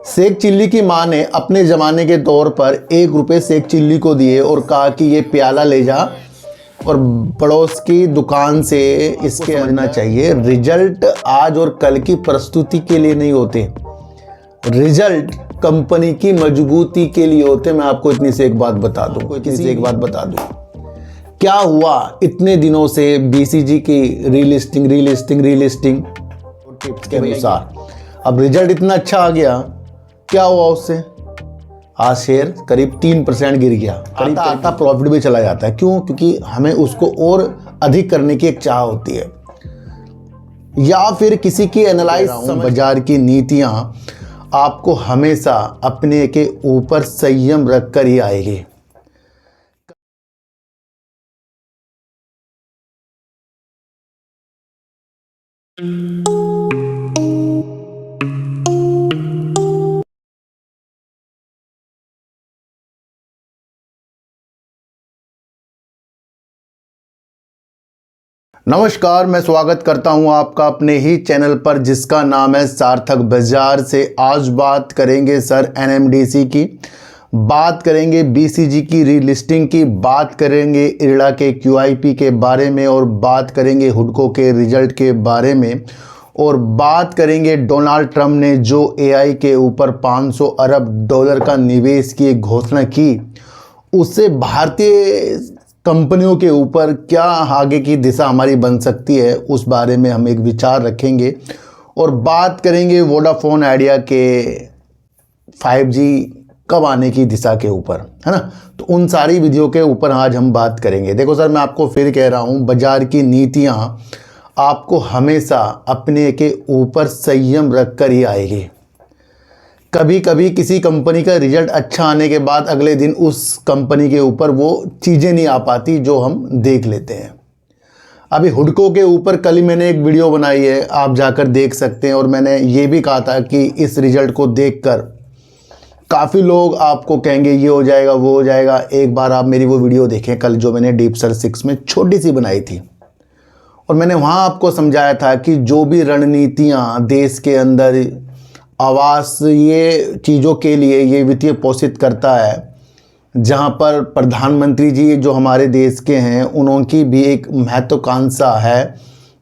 Sheikh chilli की मां ने अपने ज़माने के तौर पर 1 रुपये शेख चिल्ली को दिए और कहा कि ये प्याला ले जा और पड़ोस की दुकान से इसके समझना चाहिए। रिजल्ट आज और कल की प्रस्तुति के लिए नहीं होते, रिजल्ट कंपनी की मजबूती के लिए होते। मैं आपको इतनी से एक बात बता दूं, क्या हुआ इतने दिनों से बीसीजी की रीलिस्टिंग टिप्स के अनुसार अब रिजल्ट इतना अच्छा आ गया, क्या हुआ उससे? आज शेयर करीब 3% गिर गया। आता प्रॉफिट भी चला जाता है। क्यों? क्योंकि हमें उसको और अधिक करने की एक चाह होती है, या फिर किसी की एनालाइज। बाजार की नीतियां आपको हमेशा अपने के ऊपर संयम रखकर ही आएगी। नमस्कार, मैं स्वागत करता हूं आपका अपने ही चैनल पर जिसका नाम है सार्थक बाजार से। आज बात करेंगे सर एनएमडीसी की, बात करेंगे बीसीजी की रीलिस्टिंग की, बात करेंगे इरड़ा के क्यूआईपी के बारे में, और बात करेंगे हुडको के रिजल्ट के बारे में, और बात करेंगे डोनाल्ड ट्रंप ने जो एआई के ऊपर $500 अरब का निवेश की एक घोषणा की, उससे भारतीय कंपनियों के ऊपर क्या आगे की दिशा हमारी बन सकती है, उस बारे में हम एक विचार रखेंगे। और बात करेंगे वोडाफोन आइडिया के 5G कब आने की दिशा के ऊपर, है ना। तो उन सारी विधियों के ऊपर आज हम बात करेंगे। देखो सर, मैं आपको फिर कह रहा हूँ, बाजार की नीतियाँ आपको हमेशा अपने के ऊपर संयम रख कर ही आएगी। कभी कभी किसी कंपनी का रिजल्ट अच्छा आने के बाद अगले दिन उस कंपनी के ऊपर वो चीज़ें नहीं आ पाती जो हम देख लेते हैं। अभी हुडको के ऊपर कल ही मैंने एक वीडियो बनाई है, आप जाकर देख सकते हैं। और मैंने ये भी कहा था कि इस रिजल्ट को देखकर काफ़ी लोग आपको कहेंगे ये हो जाएगा वो हो जाएगा। एक बार आप मेरी वो वीडियो देखें कल, जो मैंने डीप सर 6 में छोटी सी बनाई थी, और मैंने वहाँ आपको समझाया था कि जो भी रणनीतियाँ देश के अंदर आवास ये चीज़ों के लिए ये वित्तीय पोषित करता है, जहाँ पर प्रधानमंत्री जी जो हमारे देश के हैं उनकी भी एक महत्वाकांक्षा है,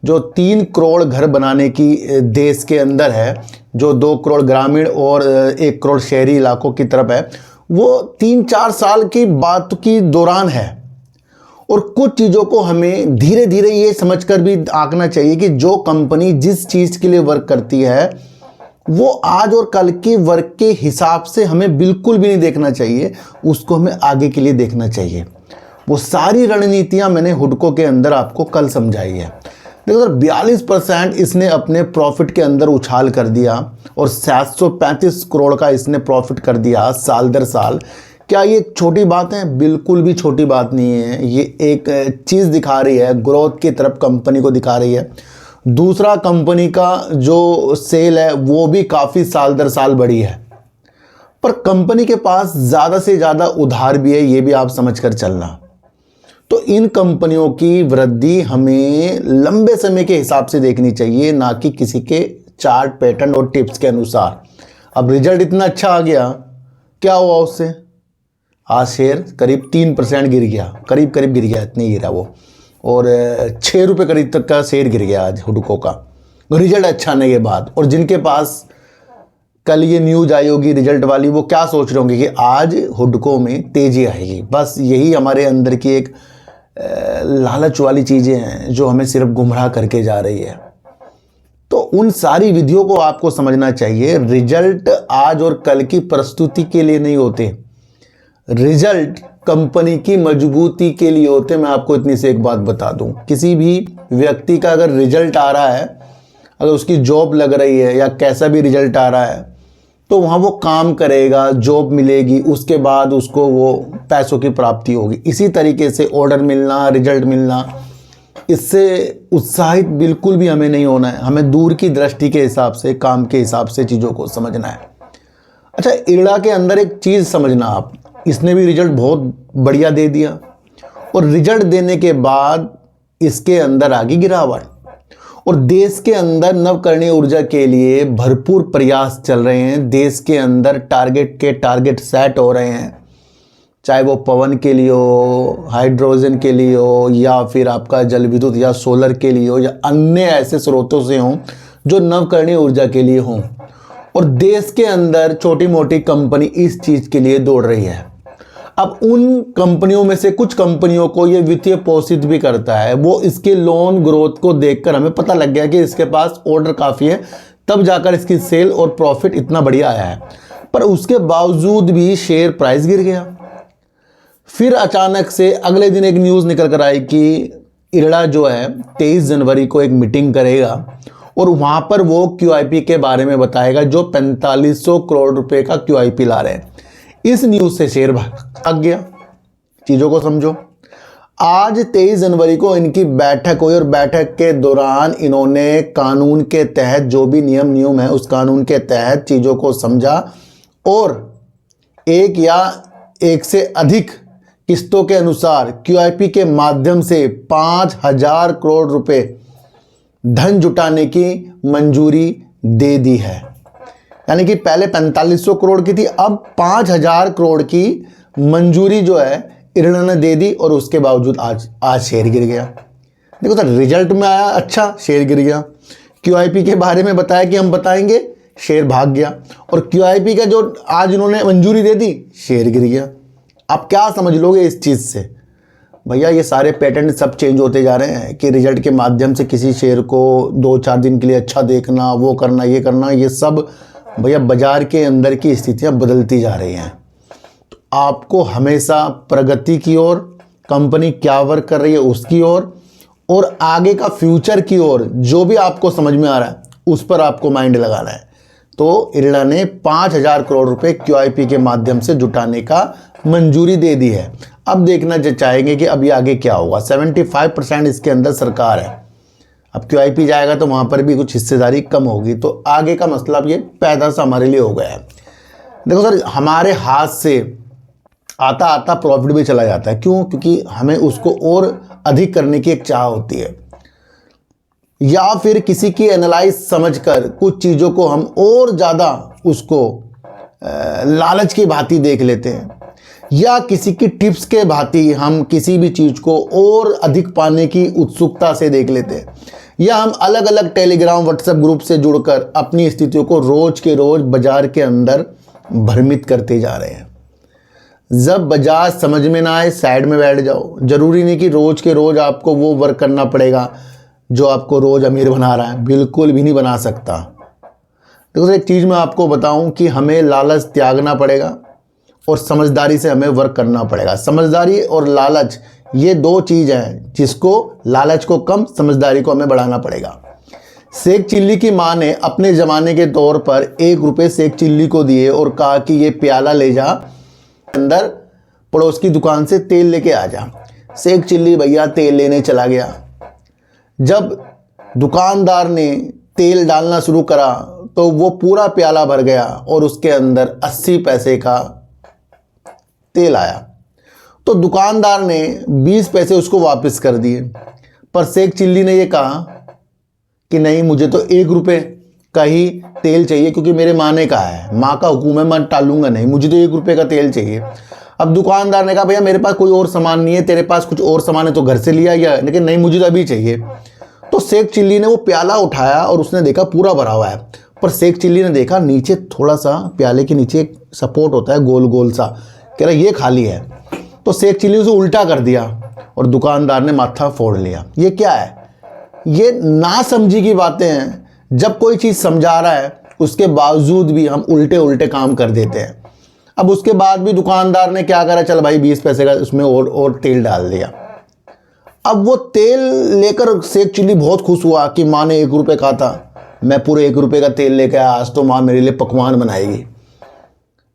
जो 3 करोड़ घर बनाने की देश के अंदर है, जो 2 करोड़ ग्रामीण और 1 करोड़ शहरी इलाकों की तरफ है, वो 3-4 साल की बात की दौरान है। और कुछ चीज़ों को हमें धीरे धीरे ये समझकर भी आंकना चाहिए कि जो कंपनी जिस चीज़ के लिए वर्क करती है वो आज और कल के वर्क के हिसाब से हमें बिल्कुल भी नहीं देखना चाहिए, उसको हमें आगे के लिए देखना चाहिए। वो सारी रणनीतियां मैंने हुडको के अंदर आपको कल समझाई है। देखो सर, 42% इसने अपने प्रॉफिट के अंदर उछाल कर दिया और 735 करोड़ का इसने प्रॉफिट कर दिया साल दर साल। क्या ये छोटी बात है? बिल्कुल भी छोटी बात नहीं है। ये एक चीज़ दिखा रही है, ग्रोथ की तरफ कंपनी को दिखा रही है। दूसरा, कंपनी का जो सेल है वो भी काफ़ी साल दर साल बढ़ी है, पर कंपनी के पास ज़्यादा से ज़्यादा उधार भी है, ये भी आप समझ कर चलना। तो इन कंपनियों की वृद्धि हमें लंबे समय के हिसाब से देखनी चाहिए, ना कि किसी के चार्ट पैटर्न और टिप्स के अनुसार। अब रिजल्ट इतना अच्छा आ गया, क्या हुआ उससे? आज शेयर करीब 3% गिर गया, करीब गिर गया, इतनी गिरा वो, और 6 रुपये करीब तक का शेयर गिर गया आज हुडको का रिजल्ट अच्छा आने के बाद। और जिनके पास कल ये न्यूज़ आई होगी रिजल्ट वाली, वो क्या सोच रहे होंगे कि आज हुडको में तेज़ी आएगी। बस यही हमारे अंदर की एक लालच वाली चीज़ें हैं जो हमें सिर्फ गुमराह करके जा रही है। तो उन सारी विधियों को आपको समझना चाहिए। रिजल्ट आज और कल की प्रस्तुति के लिए नहीं होते, रिजल्ट कंपनी की मजबूती के लिए होते। मैं आपको इतनी से एक बात बता दूं, किसी भी व्यक्ति का अगर रिजल्ट आ रहा है, अगर उसकी जॉब लग रही है या कैसा भी रिजल्ट आ रहा है, तो वहाँ वो काम करेगा, जॉब मिलेगी, उसके बाद उसको वो पैसों की प्राप्ति होगी। इसी तरीके से ऑर्डर मिलना, रिजल्ट मिलना, इससे उत्साहित बिल्कुल भी हमें नहीं होना है। हमें दूर की दृष्टि के हिसाब से, काम के हिसाब से चीज़ों को समझना है। अच्छा, इरड़ा के अंदर एक चीज़ समझना आप, इसने भी रिजल्ट बहुत बढ़िया दे दिया, और रिजल्ट देने के बाद इसके अंदर आ गई गिरावट। और देश के अंदर नवकरणीय ऊर्जा के लिए भरपूर प्रयास चल रहे हैं। देश के अंदर टारगेट सेट हो रहे हैं, चाहे वो पवन के लिए हो, हाइड्रोजन के लिए हो, या फिर आपका जल विद्युत या सोलर के लिए हो, या अन्य ऐसे स्रोतों से हों जो नवकरणीय ऊर्जा के लिए हों। और देश के अंदर छोटी मोटी कंपनी इस चीज़ के लिए दौड़ रही है। अब उन कंपनियों में से कुछ कंपनियों को ये वित्तीय पोषित भी करता है। वो इसके लोन ग्रोथ को देखकर हमें पता लग गया कि इसके पास ऑर्डर काफ़ी है, तब जाकर इसकी सेल और प्रॉफिट इतना बढ़िया आया है। पर उसके बावजूद भी शेयर प्राइस गिर गया। फिर अचानक से अगले दिन एक न्यूज़ निकल कर आई कि इरड़ा जो है 23 जनवरी को एक मीटिंग करेगा और वहाँ पर वो QIP के बारे में बताएगा, जो 4500 करोड़ रुपए का QIP ला रहे हैं। इस न्यूज़ से शेयर भाग गया। चीज़ों को समझो। आज 23 जनवरी को इनकी बैठक हुई और बैठक के दौरान इन्होंने कानून के तहत जो भी नियम है उस कानून के तहत चीज़ों को समझा और एक या एक से अधिक किस्तों के अनुसार QIP के माध्यम से 5000 करोड़ रुपए धन जुटाने की मंजूरी दे दी है। यानी कि पहले 4500 करोड़ की थी, अब 5000 करोड़ की मंजूरी जो है इरड़ा ने दे दी और उसके बावजूद आज शेयर गिर गया। देखो सर, रिजल्ट में आया अच्छा, शेयर गिर गया। QIP के बारे में बताया कि हम बताएंगे, शेयर भाग गया। और QIP का जो आज इन्होंने मंजूरी दे दी, शेयर गिर गया। आप क्या समझ लोगे इस चीज़ से? भैया ये सारे पैटर्न सब चेंज होते जा रहे हैं कि रिजल्ट के माध्यम से किसी शेयर को 2-4 दिन के लिए अच्छा देखना, वो करना, ये करना, ये सब भैया बाजार के अंदर की स्थितियां बदलती जा रही हैं। तो आपको हमेशा प्रगति की ओर, कंपनी क्या वर्क कर रही है उसकी ओर, और आगे का फ्यूचर की ओर जो भी आपको समझ में आ रहा है उस पर आपको माइंड लगाना है। तो इरड़ा ने 5000 करोड़ रुपए QIP के माध्यम से जुटाने का मंजूरी दे दी है। अब देखना चाहेंगे कि अभी आगे क्या होगा। 75% इसके अंदर सरकार है। अब QIP जाएगा तो वहाँ पर भी कुछ हिस्सेदारी कम होगी, तो आगे का मसला अब ये पैदा सा हमारे लिए हो गया है। देखो सर, हमारे हाथ से आता आता प्रॉफिट भी चला जाता है। क्यों? क्योंकि हमें उसको और अधिक करने की एक चाह होती है, या फिर किसी की एनालाइज समझकर कुछ चीज़ों को हम और ज़्यादा उसको लालच की भांति देख लेते हैं, या किसी की टिप्स के भांति हम किसी भी चीज़ को और अधिक पाने की उत्सुकता से देख लेते हैं, या हम अलग अलग टेलीग्राम व्हाट्सएप ग्रुप से जुड़कर अपनी स्थितियों को रोज के रोज बाजार के अंदर भ्रमित करते जा रहे हैं। जब बाजार समझ में ना आए, साइड में बैठ जाओ। जरूरी नहीं कि रोज के रोज आपको वो वर्क करना पड़ेगा जो आपको रोज अमीर बना रहा है, बिल्कुल भी नहीं बना सकता। देखो एक चीज़ मैं आपको बताऊं कि हमें लालच त्यागना पड़ेगा और समझदारी से हमें वर्क करना पड़ेगा। समझदारी और लालच ये दो चीज़ हैं जिसको, लालच को कम, समझदारी को हमें बढ़ाना पड़ेगा। शेख चिल्ली की माँ ने अपने ज़माने के तौर पर 1 रुपये शेख चिल्ली को दिए और कहा कि ये प्याला ले जा, अंदर पड़ोस की दुकान से तेल लेके आ जा। शेख चिल्ली भैया तेल लेने चला गया। जब दुकानदार ने तेल डालना शुरू करा तो वो पूरा प्याला भर गया और उसके अंदर 80 पैसे का तेल आया। तो दुकानदार ने 20 पैसे उसको वापस कर दिए, पर शेख चिल्ली ने ये कहा कि नहीं, मुझे तो 1 रुपये का ही तेल चाहिए, क्योंकि मेरे माँ ने कहा है, माँ का हुक्म है, मैं टालूंगा नहीं, मुझे तो 1 रुपये का तेल चाहिए। अब दुकानदार ने कहा भैया मेरे पास कोई और सामान नहीं है, तेरे पास कुछ और सामान है तो घर से लिया गया, लेकिन नहीं, मुझे तो अभी चाहिए। तो शेख चिल्ली ने वो प्याला उठाया और उसने देखा पूरा भरा हुआ है, पर शेख चिल्ली ने देखा नीचे थोड़ा सा, प्याले के नीचे एक सपोर्ट होता है गोल गोल सा, कह रहा ये खाली है। तो शेख चिल्ली उसे उल्टा कर दिया और दुकानदार ने माथा फोड़ लिया। ये क्या है? ये ना समझी की बातें हैं। जब कोई चीज़ समझा रहा है उसके बावजूद भी हम उल्टे उल्टे काम कर देते हैं। अब उसके बाद भी दुकानदार ने क्या करा, चल भाई 20 पैसे का उसमें और तेल डाल दिया। अब वो तेल लेकर शेख चिल्ली बहुत खुश हुआ कि माँ ने 1 रुपये कहा था, मैं पूरे 1 रुपये का तेल लेकर आया, आज तो माँ मेरे लिए पकवान बनाएगी।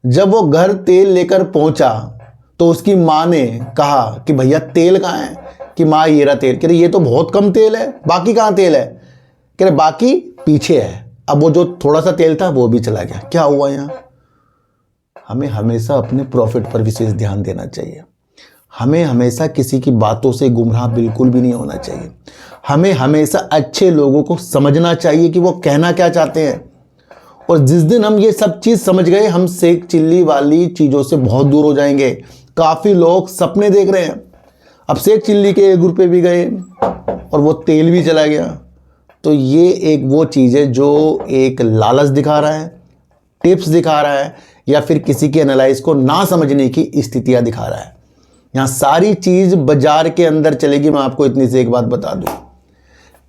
जब वो घर तेल लेकर पहुंचा तो उसकी माँ ने कहा कि भैया तेल कहाँ है? कि माँ ये रहा तेल। कह रही ये तो बहुत कम तेल है, बाकी कहाँ तेल है? कह रहे बाकी पीछे है। अब वो जो थोड़ा सा तेल था वो भी चला गया। क्या हुआ यहाँ? हमें हमेशा अपने प्रॉफिट पर विशेष ध्यान देना चाहिए। हमें हमेशा किसी की बातों से गुमराह बिल्कुल भी नहीं होना चाहिए। हमें हमेशा अच्छे लोगों को समझना चाहिए कि वो कहना क्या चाहते हैं। और जिस दिन हम ये सब चीज़ समझ गए, हम सेक चिल्ली वाली चीज़ों से बहुत दूर हो जाएंगे। काफ़ी लोग सपने देख रहे हैं, अब सेक चिल्ली के 1 रुपये भी गए और वो तेल भी चला गया। तो ये एक वो चीज़ है जो एक लालच दिखा रहा है, टिप्स दिखा रहा है, या फिर किसी के एनालाइज को ना समझने की स्थितियाँ दिखा रहा है। यहाँ सारी चीज़ बाजार के अंदर चलेगी। मैं आपको इतनी से एक बात बता दूँ,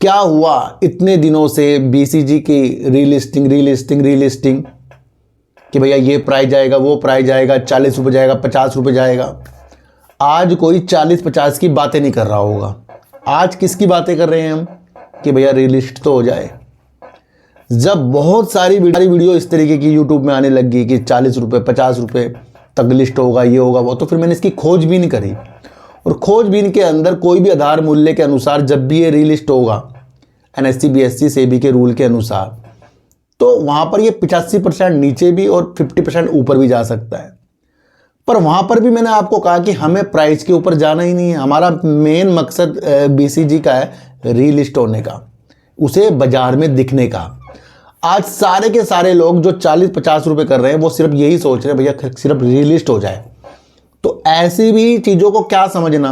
क्या हुआ इतने दिनों से बीसीजी की रीलिस्टिंग कि भैया ये प्राइस जाएगा, वो प्राइस जाएगा, 40 रुपये जाएगा, 50 रुपये जाएगा। आज कोई 40-50 की बातें नहीं कर रहा होगा। आज किसकी बातें कर रहे हैं हम कि भैया रीलिस्ट तो हो जाए। जब बहुत सारी वीडियो इस तरीके की यूट्यूब में आने लगी कि 40 रुपये 50 रुपये तक लिस्ट होगा, ये होगा वो, तो फिर मैंने इसकी खोजबीन करी। और खोजबीन के अंदर कोई भी आधार मूल्य के अनुसार जब भी ये रीलिस्ट होगा एनएससी बीएससी सेबी के रूल के अनुसार, तो वहाँ पर ये 85% नीचे भी और 50% ऊपर भी जा सकता है। पर वहाँ पर भी मैंने आपको कहा कि हमें प्राइस के ऊपर जाना ही नहीं है। हमारा मेन मकसद बीसीजी का है रीलिस्ट होने का, उसे बाजार में दिखने का। आज सारे के सारे लोग जो 40-50 रुपये कर रहे हैं वो सिर्फ यही सोच रहे हैं भैया सिर्फ रीलिस्ट हो जाए। तो ऐसी भी चीज़ों को क्या समझना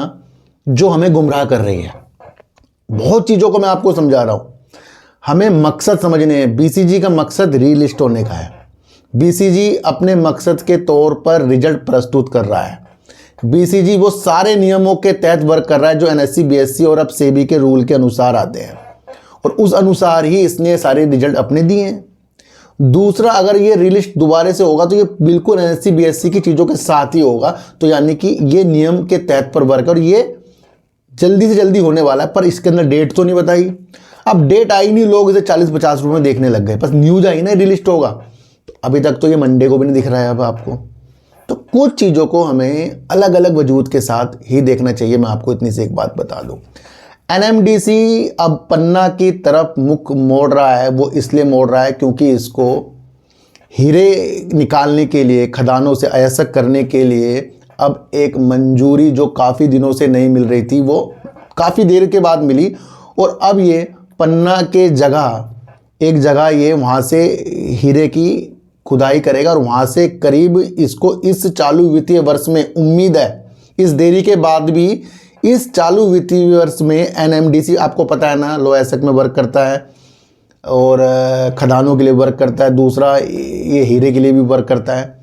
जो हमें गुमराह कर रही है। बहुत चीज़ों को मैं आपको समझा रहा हूँ, हमें मकसद समझने हैं। बीसीजी का मकसद रीलिस्ट होने का है। बीसीजी अपने मकसद के तौर पर रिजल्ट प्रस्तुत कर रहा है। बीसीजी वो सारे नियमों के तहत वर्क कर रहा है जो एनएससी बीएससी और अब सेबी के रूल के अनुसार आते हैं, और उस अनुसार ही इसने सारे रिजल्ट अपने दिए हैं। दूसरा, अगर ये रीलिस्ट दोबारा से होगा तो ये बिल्कुल एनएससी बीएससी की चीज़ों के साथ ही होगा। तो यानी कि ये नियम के तहत पर वर्क, और ये जल्दी से जल्दी होने वाला है। पर इसके अंदर डेट तो नहीं बताई। अब डेट आई नहीं, लोग इसे 40-50 रुपये में देखने लग गए। बस न्यूज़ आई ना रीलिस्ट होगा, तो अभी तक तो ये मंडे को भी नहीं दिख रहा है अब आपको। तो कुछ चीज़ों को हमें अलग अलग वजूद के साथ ही देखना चाहिए। मैं आपको इतनी सी एक बात बता दूँ, एनएमडीसी अब पन्ना की तरफ मुख मोड़ रहा है। वो इसलिए मोड़ रहा है क्योंकि इसको हीरे निकालने के लिए, खदानों से अयस्क करने के लिए अब एक मंजूरी जो काफ़ी दिनों से नहीं मिल रही थी, वो काफ़ी देर के बाद मिली। और अब ये पन्ना के एक जगह ये वहाँ से हीरे की खुदाई करेगा, और वहाँ से करीब इसको इस चालू वित्तीय वर्ष में उम्मीद है, इस देरी के बाद भी इस चालू वित्तीय वर्ष में एनएमडीसी, आपको पता है ना, लोअयस्क में वर्क करता है और खदानों के लिए वर्क करता है। दूसरा, ये हीरे के लिए भी वर्क करता है।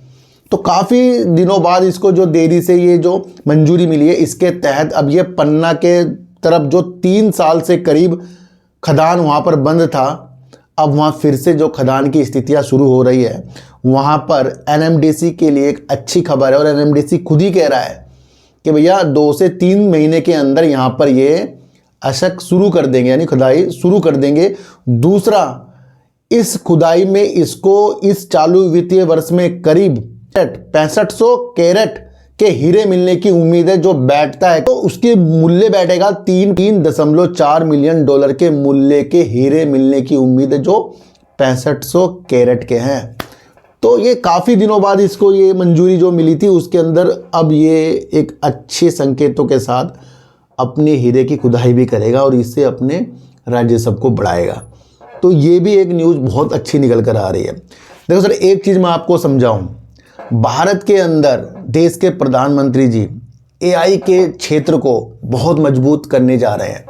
तो काफ़ी दिनों बाद इसको जो देरी से ये जो मंजूरी मिली है, इसके तहत अब ये पन्ना के तरफ जो 3 साल से करीब खदान वहाँ पर बंद था, अब वहाँ फिर से जो खदान की स्थितियाँ शुरू हो रही है, वहाँ पर एनएमडीसी के लिए एक अच्छी खबर है। और एनएमडीसी खुद ही कह रहा है कि भैया 2 से 3 महीने के अंदर यहाँ पर ये अशक शुरू कर देंगे, यानी खुदाई शुरू कर देंगे। दूसरा, इस खुदाई में इसको इस चालू वित्तीय वर्ष में करीब 6500 कैरेट के हीरे मिलने की उम्मीद है। जो बैठता है तो उसके मूल्य बैठेगा 3.4 मिलियन डॉलर के मूल्य के हीरे मिलने की उम्मीद है, जो 6500 कैरेट के हैं। तो ये काफ़ी दिनों बाद इसको ये मंजूरी जो मिली थी, उसके अंदर अब ये एक अच्छे संकेतों के साथ अपने हीरे की खुदाई भी करेगा और इससे अपने राजस्व को बढ़ाएगा। तो ये भी एक न्यूज़ बहुत अच्छी निकल कर आ रही है। देखो सर, एक चीज़ मैं आपको समझाऊं, भारत के अंदर देश के प्रधानमंत्री जी एआई के क्षेत्र को बहुत मजबूत करने जा रहे हैं,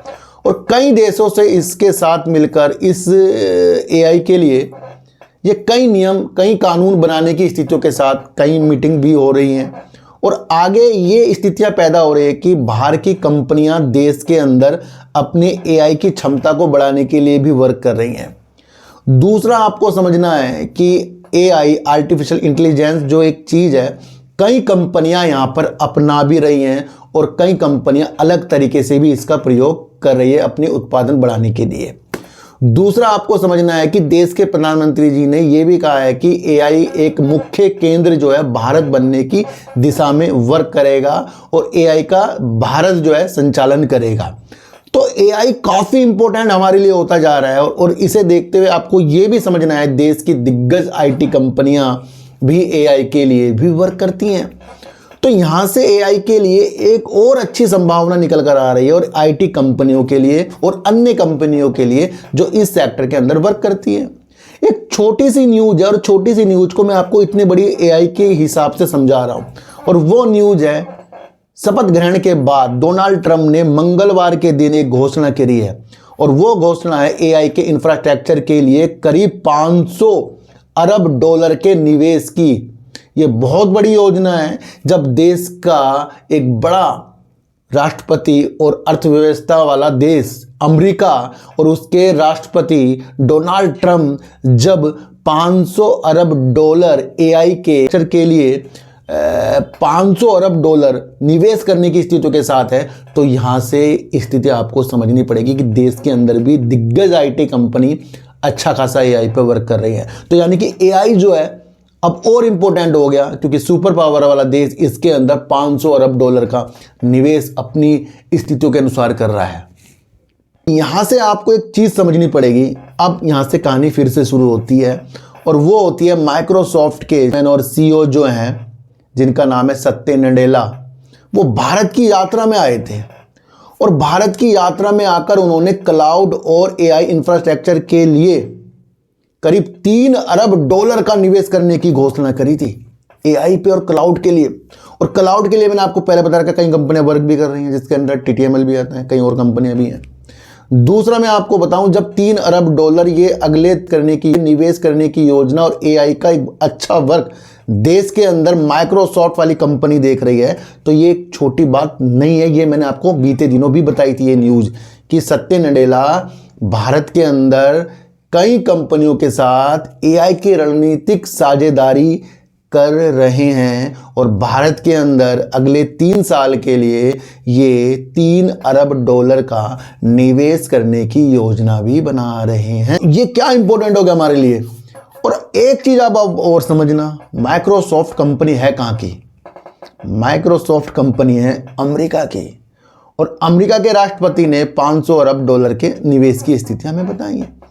और कई देशों से इसके साथ मिलकर इस एआई के लिए ये कई नियम, कई कानून बनाने की स्थितियों के साथ कई मीटिंग भी हो रही हैं। और आगे ये स्थितियां पैदा हो रही है कि बाहर की कंपनियां देश के अंदर अपने एआई की क्षमता को बढ़ाने के लिए भी वर्क कर रही हैं। दूसरा, आपको समझना है कि एआई, आर्टिफिशियल इंटेलिजेंस जो एक चीज़ है, कई कंपनियां यहाँ पर अपना भी रही हैं, और कई कंपनियां अलग तरीके से भी इसका प्रयोग कर रही है अपने उत्पादन बढ़ाने के लिए। दूसरा, आपको समझना है कि देश के प्रधानमंत्री जी ने यह भी कहा है कि एआई एक मुख्य केंद्र जो है भारत बनने की दिशा में वर्क करेगा, और एआई का भारत जो है संचालन करेगा। तो एआई काफ़ी इंपॉर्टेंट हमारे लिए होता जा रहा है, और इसे देखते हुए आपको ये भी समझना है देश की दिग्गज आईटी कंपनियां भी एआई के लिए भी वर्क करती हैं। तो यहाँ से एआई के लिए एक और अच्छी संभावना निकल कर आ रही है, और आईटी कंपनियों के लिए और अन्य कंपनियों के लिए जो इस सेक्टर के अंदर वर्क करती है। एक छोटी सी न्यूज है, और छोटी सी न्यूज को मैं आपको इतनी बड़ी एआई के हिसाब से समझा रहा हूं, और वो न्यूज है शपथ ग्रहण के बाद डोनाल्ड ट्रंप ने मंगलवार के दिन एक घोषणा करी है, और वो घोषणा है एआई के इंफ्रास्ट्रक्चर के लिए करीब 500 अरब डॉलर के निवेश की। ये बहुत बड़ी योजना है। जब देश का एक बड़ा राष्ट्रपति और अर्थव्यवस्था वाला देश अमेरिका और उसके राष्ट्रपति डोनाल्ड ट्रंप जब 500 अरब डॉलर एआई के लिए 500 अरब डॉलर निवेश करने की स्थिति के साथ है, तो यहां से स्थिति आपको समझनी पड़ेगी कि देश के अंदर भी दिग्गज आईटी कंपनी अच्छा खासा एआई पर वर्क कर रही है। तो यानी कि एआई जो है अब और इंपॉर्टेंट हो गया, क्योंकि सुपर पावर वाला देश इसके अंदर 500 अरब डॉलर का निवेश अपनी स्थितियों के अनुसार कर रहा है। यहां से आपको एक चीज समझनी पड़ेगी। अब यहां से कहानी फिर से शुरू होती है, और वो होती है माइक्रोसॉफ्ट के और सीईओ जो हैं, जिनका नाम है सत्य नडेला। वो भारत की यात्रा में आए थे, और भारत की यात्रा में आकर उन्होंने क्लाउड और एआई इंफ्रास्ट्रक्चर के लिए करीब 3 अरब डॉलर का निवेश करने की घोषणा करी थी एआई पे और क्लाउड के लिए। और क्लाउड के लिए मैंने आपको पहले बताया कई कंपनियां वर्क भी कर रही हैं, जिसके अंदर टीटीएमएल भी आता है, कई और कंपनियां भी हैं। दूसरा मैं आपको बताऊं, जब 3 अरब डॉलर ये अगले करने की निवेश करने की योजना और एआई का एक अच्छा वर्क देश के अंदर माइक्रोसॉफ्ट वाली कंपनी देख रही है, तो ये एक छोटी बात नहीं है। ये मैंने आपको बीते दिनों भी बताई थी ये न्यूज कि सत्य नडेला भारत के अंदर कई कंपनियों के साथ एआई की रणनीतिक साझेदारी कर रहे हैं, और भारत के अंदर अगले 3 साल के लिए ये 3 अरब डॉलर का निवेश करने की योजना भी बना रहे हैं। ये क्या इंपॉर्टेंट हो गया हमारे लिए। और एक चीज आप और समझना, माइक्रोसॉफ्ट कंपनी है कहां की? माइक्रोसॉफ्ट कंपनी है अमेरिका की, और अमेरिका के राष्ट्रपति ने 500 अरब डॉलर के निवेश की स्थिति हमें बताई है।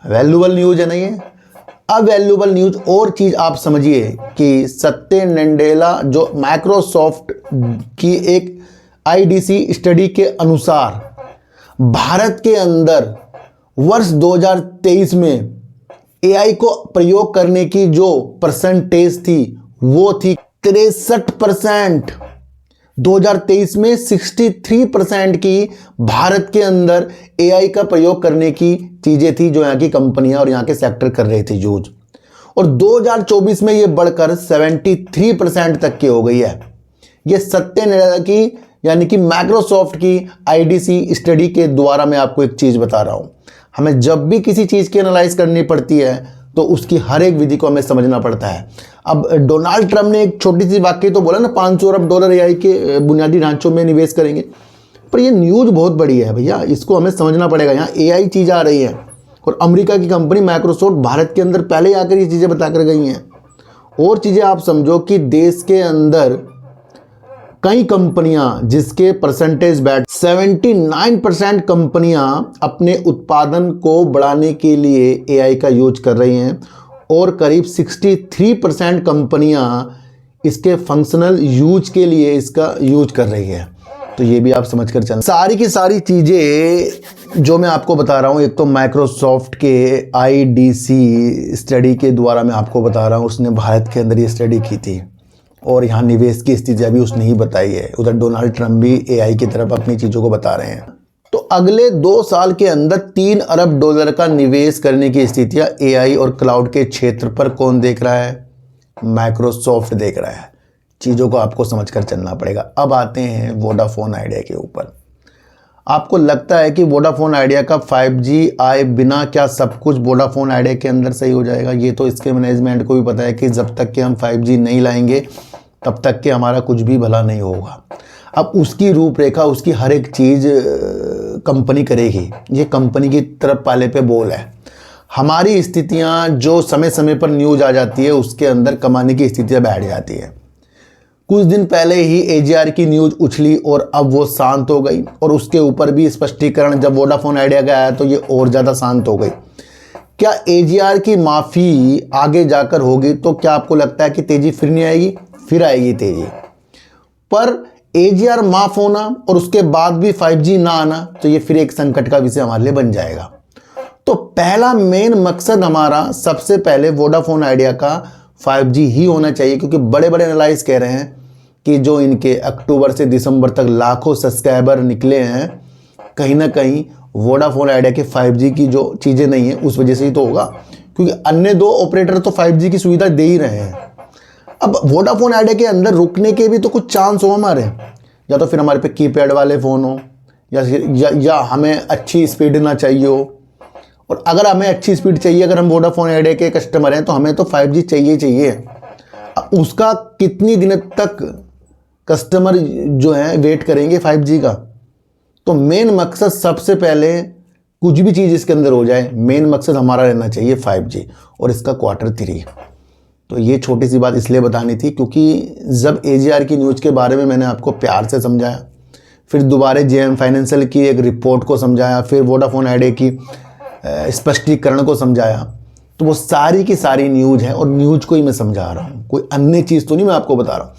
वैल्यूबल न्यूज है ना ये। अब वैल्यूबल न्यूज और चीज आप समझिए कि सत्य नडेला जो माइक्रोसॉफ्ट की एक आईडीसी स्टडी के अनुसार भारत के अंदर वर्ष 2023 में एआई को प्रयोग करने की जो परसेंटेज थी वो थी 63%। 2023 में 63% की भारत के अंदर एआई का प्रयोग करने की चीजें थी जो यहाँ की कंपनियां और यहाँ के सेक्टर कर रहे थे यूज, और 2024 में ये बढ़कर 73% तक की हो गई है। ये सत्य नडेला की यानी कि माइक्रोसॉफ्ट की आईडीसी स्टडी के द्वारा मैं आपको एक चीज बता रहा हूं। हमें जब भी किसी चीज की एनालाइज करनी पड़ती है तो उसकी हर एक विधि को हमें समझना पड़ता है। अब डोनाल्ड ट्रंप ने एक छोटी सी वाक्य तो बोला ना, 500 अरब डॉलर एआई के बुनियादी ढांचों में निवेश करेंगे, पर ये न्यूज बहुत बड़ी है भैया, इसको हमें समझना पड़ेगा। यहाँ एआई चीज़ आ रही है, और अमेरिका की कंपनी माइक्रोसॉफ्ट भारत के अंदर पहले ही आकर ये चीज़ें बता कर गई हैं। और चीज़ें आप समझो कि देश के अंदर कई कंपनियां जिसके परसेंटेज बैठ 79% कंपनियां अपने उत्पादन को बढ़ाने के लिए एआई का यूज कर रही हैं, और करीब 63% कंपनियां इसके फंक्शनल यूज के लिए इसका यूज कर रही है। तो ये भी आप समझ कर चलना। सारी की सारी चीज़ें जो मैं आपको बता रहा हूँ, एक तो माइक्रोसॉफ्ट के आईडीसी स्टडी के द्वारा मैं आपको बता रहा हूँ, उसने भारत के अंदर ये स्टडी की थी, और यहाँ निवेश की स्थिति अभी उसने ही बताई है। उधर डोनाल्ड ट्रंप भी एआई की तरफ अपनी चीज़ों को बता रहे हैं। तो अगले 2 साल के अंदर 3 अरब डॉलर का निवेश करने की स्थितियाँ एआई और क्लाउड के क्षेत्र पर कौन देख रहा है? माइक्रोसॉफ्ट देख रहा है। चीज़ों को आपको समझकर चलना पड़ेगा। अब आते हैं वोडाफोन आइडिया के ऊपर। आपको लगता है कि वोडाफोन आइडिया का 5G आए बिना क्या सब कुछ वोडाफोन आइडिया के अंदर सही हो जाएगा? ये तो इसके मैनेजमेंट को भी पता है कि जब तक कि हम 5G नहीं लाएंगे तब तक कि हमारा कुछ भी भला नहीं होगा। अब उसकी रूपरेखा, उसकी हर एक चीज़ कंपनी करेगी। ये कंपनी की तरफ पाले पे बोल है। हमारी स्थितियाँ जो समय समय पर न्यूज आ जाती है उसके अंदर कमाने की स्थितियाँ बैठ जाती है। कुछ दिन पहले ही एजीआर की न्यूज उछली और अब वो शांत हो गई, और उसके ऊपर भी स्पष्टीकरण जब वोडाफोन आइडिया का आया तो ये और ज़्यादा शांत हो गई। क्या एजीआर की माफ़ी आगे जाकर होगी? तो क्या आपको लगता है कि तेज़ी फिर नहीं आएगी? फिर आएगी तेज़ी। पर AGR माफ होना और उसके बाद भी 5G ना आना तो ये फिर एक संकट का विषय हमारे लिए बन जाएगा। तो पहला मेन मकसद हमारा सबसे पहले वोडाफोन आइडिया का 5G ही होना चाहिए, क्योंकि बड़े बड़े एनालाइज कह रहे हैं कि जो इनके अक्टूबर से दिसंबर तक लाखों सब्सक्राइबर निकले हैं, कहीं ना कहीं वोडाफोन आइडिया के 5G की जो चीज़ें नहीं है उस वजह से ही तो होगा, क्योंकि अन्य दो ऑपरेटर तो 5G की सुविधा दे ही रहे हैं। अब वोडाफोन आइडिया के अंदर रुकने के भी तो कुछ चांस हो हमारे, या तो फिर हमारे पे कीपैड वाले फ़ोन हो या हमें अच्छी स्पीड ना चाहिए हो। और अगर हमें अच्छी स्पीड चाहिए, अगर हम वोडाफोन आइडिया के कस्टमर हैं तो हमें तो 5G चाहिए चाहिए। अब उसका कितनी दिन तक कस्टमर जो है वेट करेंगे 5G का। तो मेन मकसद सबसे पहले कुछ भी चीज़ इसके अंदर हो जाए, मेन मकसद हमारा रहना चाहिए 5G और इसका Q3। तो ये छोटी सी बात इसलिए बतानी थी क्योंकि जब AGR की न्यूज़ के बारे में मैंने आपको प्यार से समझाया, फिर दोबारा JM फाइनेंशियल की एक रिपोर्ट को समझाया, फिर वोडाफोन आइडिया की स्पष्टीकरण को समझाया, तो वो सारी की सारी न्यूज़ है और न्यूज़ को ही मैं समझा रहा हूँ, कोई अन्य चीज़ तो नहीं मैं आपको बता रहा हूँ।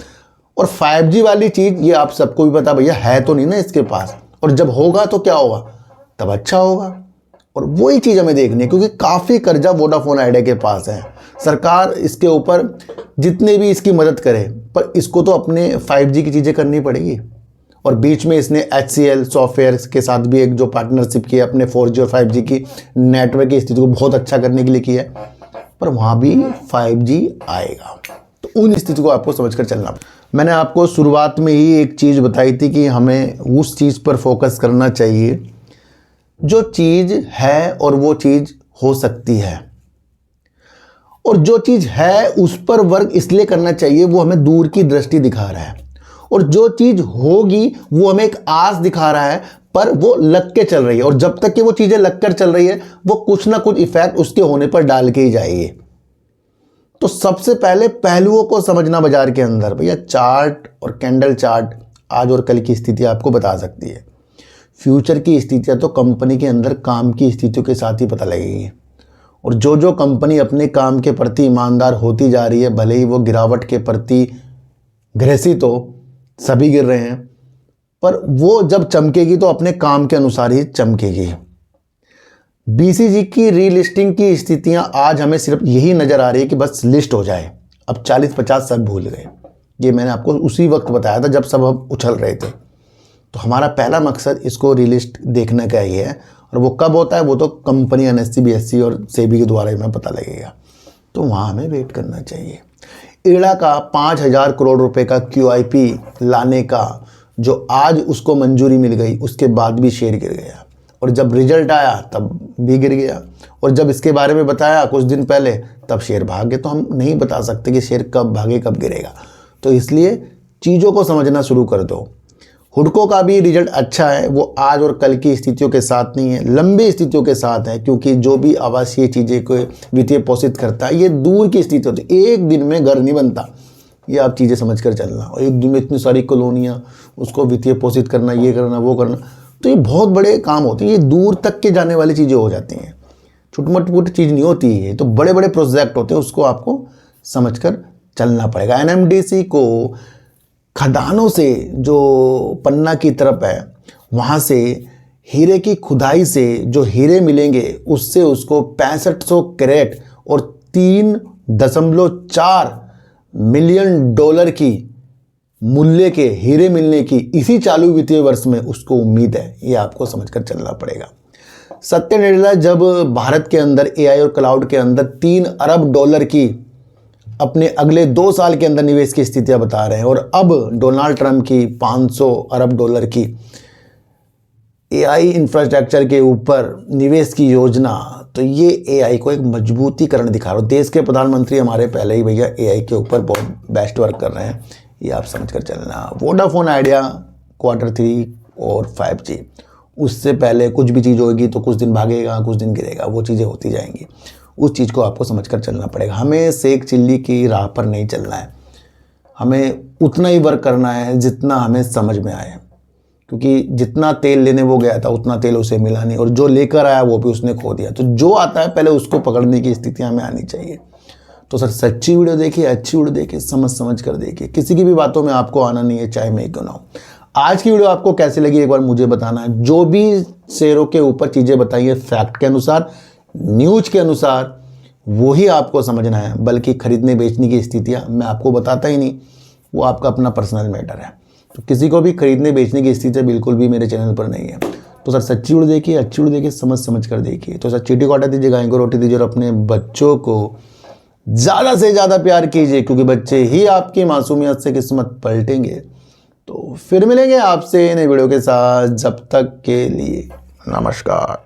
और 5G वाली चीज़ ये आप सबको भी पता भैया है तो नहीं ना इसके पास, और जब होगा तो क्या होगा, तब अच्छा होगा। और वही चीज़ हमें देखनी है क्योंकि काफ़ी कर्जा वोडाफोन आइडिया के पास है। सरकार इसके ऊपर जितने भी इसकी मदद करे, पर इसको तो अपने 5G की चीज़ें करनी पड़ेगी। और बीच में इसने HCL सॉफ्टवेयर के साथ भी एक जो पार्टनरशिप की है अपने 4G और 5G की नेटवर्क की स्थिति को बहुत अच्छा करने के लिए की है, पर वहाँ भी 5G आएगा। तो उन स्थिति को आपको समझकर चलना। मैंने आपको शुरुआत में ही एक चीज़ बताई थी कि हमें उस चीज़ पर फोकस करना चाहिए जो चीज़ है और वो चीज़ हो सकती है, और जो चीज़ है उस पर वर्क इसलिए करना चाहिए वो हमें दूर की दृष्टि दिखा रहा है, और जो चीज़ होगी वो हमें एक आस दिखा रहा है पर वो लग के चल रही है। और जब तक कि वो चीज़ें लग कर चल रही है वो कुछ ना कुछ इफेक्ट उसके होने पर डाल के ही जाएगी। तो सबसे पहले पहलुओं को समझना बाजार के अंदर। भैया चार्ट और कैंडल चार्ट आज और कल की स्थिति आपको बता सकती है, फ्यूचर की स्थितियाँ तो कंपनी के अंदर काम की स्थितियों के साथ ही पता लगेगी। और जो कंपनी अपने काम के प्रति ईमानदार होती जा रही है, भले ही वो गिरावट के प्रति ग्रसित हो, सभी गिर रहे हैं, पर वो जब चमकेगी तो अपने काम के अनुसार ही चमकेगी। BCG की रीलिस्टिंग की स्थितियां आज हमें सिर्फ यही नज़र आ रही है कि बस लिस्ट हो जाए। अब 40-50 सब भूल गए, ये मैंने आपको उसी वक्त बताया था जब सब हम उछल रहे थे। तो हमारा पहला मकसद इसको रीलिस्ट देखने का ही है, और वो कब होता है वो तो कंपनी NSE BSE और सेबी के द्वारा ही हमें पता लगेगा। तो वहाँ हमें वेट करना चाहिए। इड़ा का 5,000 करोड़ रुपए का QIP लाने का जो आज उसको मंजूरी मिल गई, उसके बाद भी शेयर गिर गया, और जब रिजल्ट आया तब भी गिर गया, और जब इसके बारे में बताया कुछ दिन पहले तब शेयर भाग गए। तो हम नहीं बता सकते कि शेयर कब भागे कब गिरेगा। तो इसलिए चीज़ों को समझना शुरू कर दो। हुडको का भी रिजल्ट अच्छा है, वो आज और कल की स्थितियों के साथ नहीं है, लंबी स्थितियों के साथ है, क्योंकि जो भी आवासीय चीज़ें को वित्तीय पोषित करता है ये दूर की स्थिति होती है, एक दिन में घर नहीं बनता। ये आप चीज़ें समझ कर चलना। और एक दिन में इतनी सारी कॉलोनियाँ, उसको वित्तीय पोषित करना, ये करना वो करना, तो ये बहुत बड़े काम होते हैं। ये दूर तक के जाने वाली चीज़ें हो जाती हैं, छोटी मोटी चीज़ नहीं होती है, तो बड़े बड़े प्रोजेक्ट होते हैं, उसको आपको समझ कर चलना पड़ेगा। NMDC को खदानों से जो पन्ना की तरफ है वहाँ से हीरे की खुदाई से जो हीरे मिलेंगे उससे उसको 6500 कैरेट और 3.4 मिलियन डॉलर की मूल्य के हीरे मिलने की इसी चालू वित्तीय वर्ष में उसको उम्मीद है। ये आपको समझकर चलना पड़ेगा। सत्य नडेला जब भारत के अंदर AI और क्लाउड के अंदर 3 अरब डॉलर की अपने अगले 2 साल के अंदर निवेश की स्थितियां बता रहे हैं, और अब डोनाल्ड ट्रंप की 500 अरब डॉलर की AI इंफ्रास्ट्रक्चर के ऊपर निवेश की योजना, तो ये AI को एक मजबूतीकरण दिखा रहा है। देश के प्रधानमंत्री हमारे पहले ही भैया AI के ऊपर बहुत बेस्ट वर्क कर रहे हैं, ये आप समझकर चलना। वोडाफोन आइडिया Q3 और 5G, उससे पहले कुछ भी चीज़ होगी तो कुछ दिन भागेगा कुछ दिन गिरेगा, वो चीज़ें होती जाएंगी। उस चीज़ को आपको समझकर चलना पड़ेगा। हमें सेक चिल्ली की राह पर नहीं चलना है, हमें उतना ही वर्क करना है जितना हमें समझ में आए, क्योंकि जितना तेल लेने वो गया था उतना तेल उसे मिला नहीं, और जो लेकर आया वो भी उसने खो दिया। तो जो आता है पहले उसको पकड़ने की स्थिति हमें आनी चाहिए। तो सर सच्ची वीडियो देखिए, अच्छी वीडियो देखिए, समझ समझ कर देखिए, किसी की भी बातों में आपको आना नहीं है, चाहे मैं क्यों ना हूँ। आज की वीडियो आपको कैसी लगी एक बार मुझे बताना है। जो भी शेयरों के ऊपर चीज़ें बताई है फैक्ट के अनुसार, न्यूज के अनुसार, वही आपको समझना है। बल्कि खरीदने बेचने की स्थितियाँ मैं आपको बताता ही नहीं, वो आपका अपना पर्सनल मैटर है। तो किसी को भी खरीदने बेचने की स्थिति बिल्कुल भी मेरे चैनल पर नहीं है। तो सर सच्ची वीडियो देखिए, अच्छी वीडियो देखिए, समझ समझ कर देखिए। तो सर चीटी को हटा दीजिए, गाय को रोटी दीजिए और अपने बच्चों को ज़्यादा से ज़्यादा प्यार कीजिए, क्योंकि बच्चे ही आपकी मासूमियत से किस्मत पलटेंगे। तो फिर मिलेंगे आपसे नई वीडियो के साथ, जब तक के लिए नमस्कार।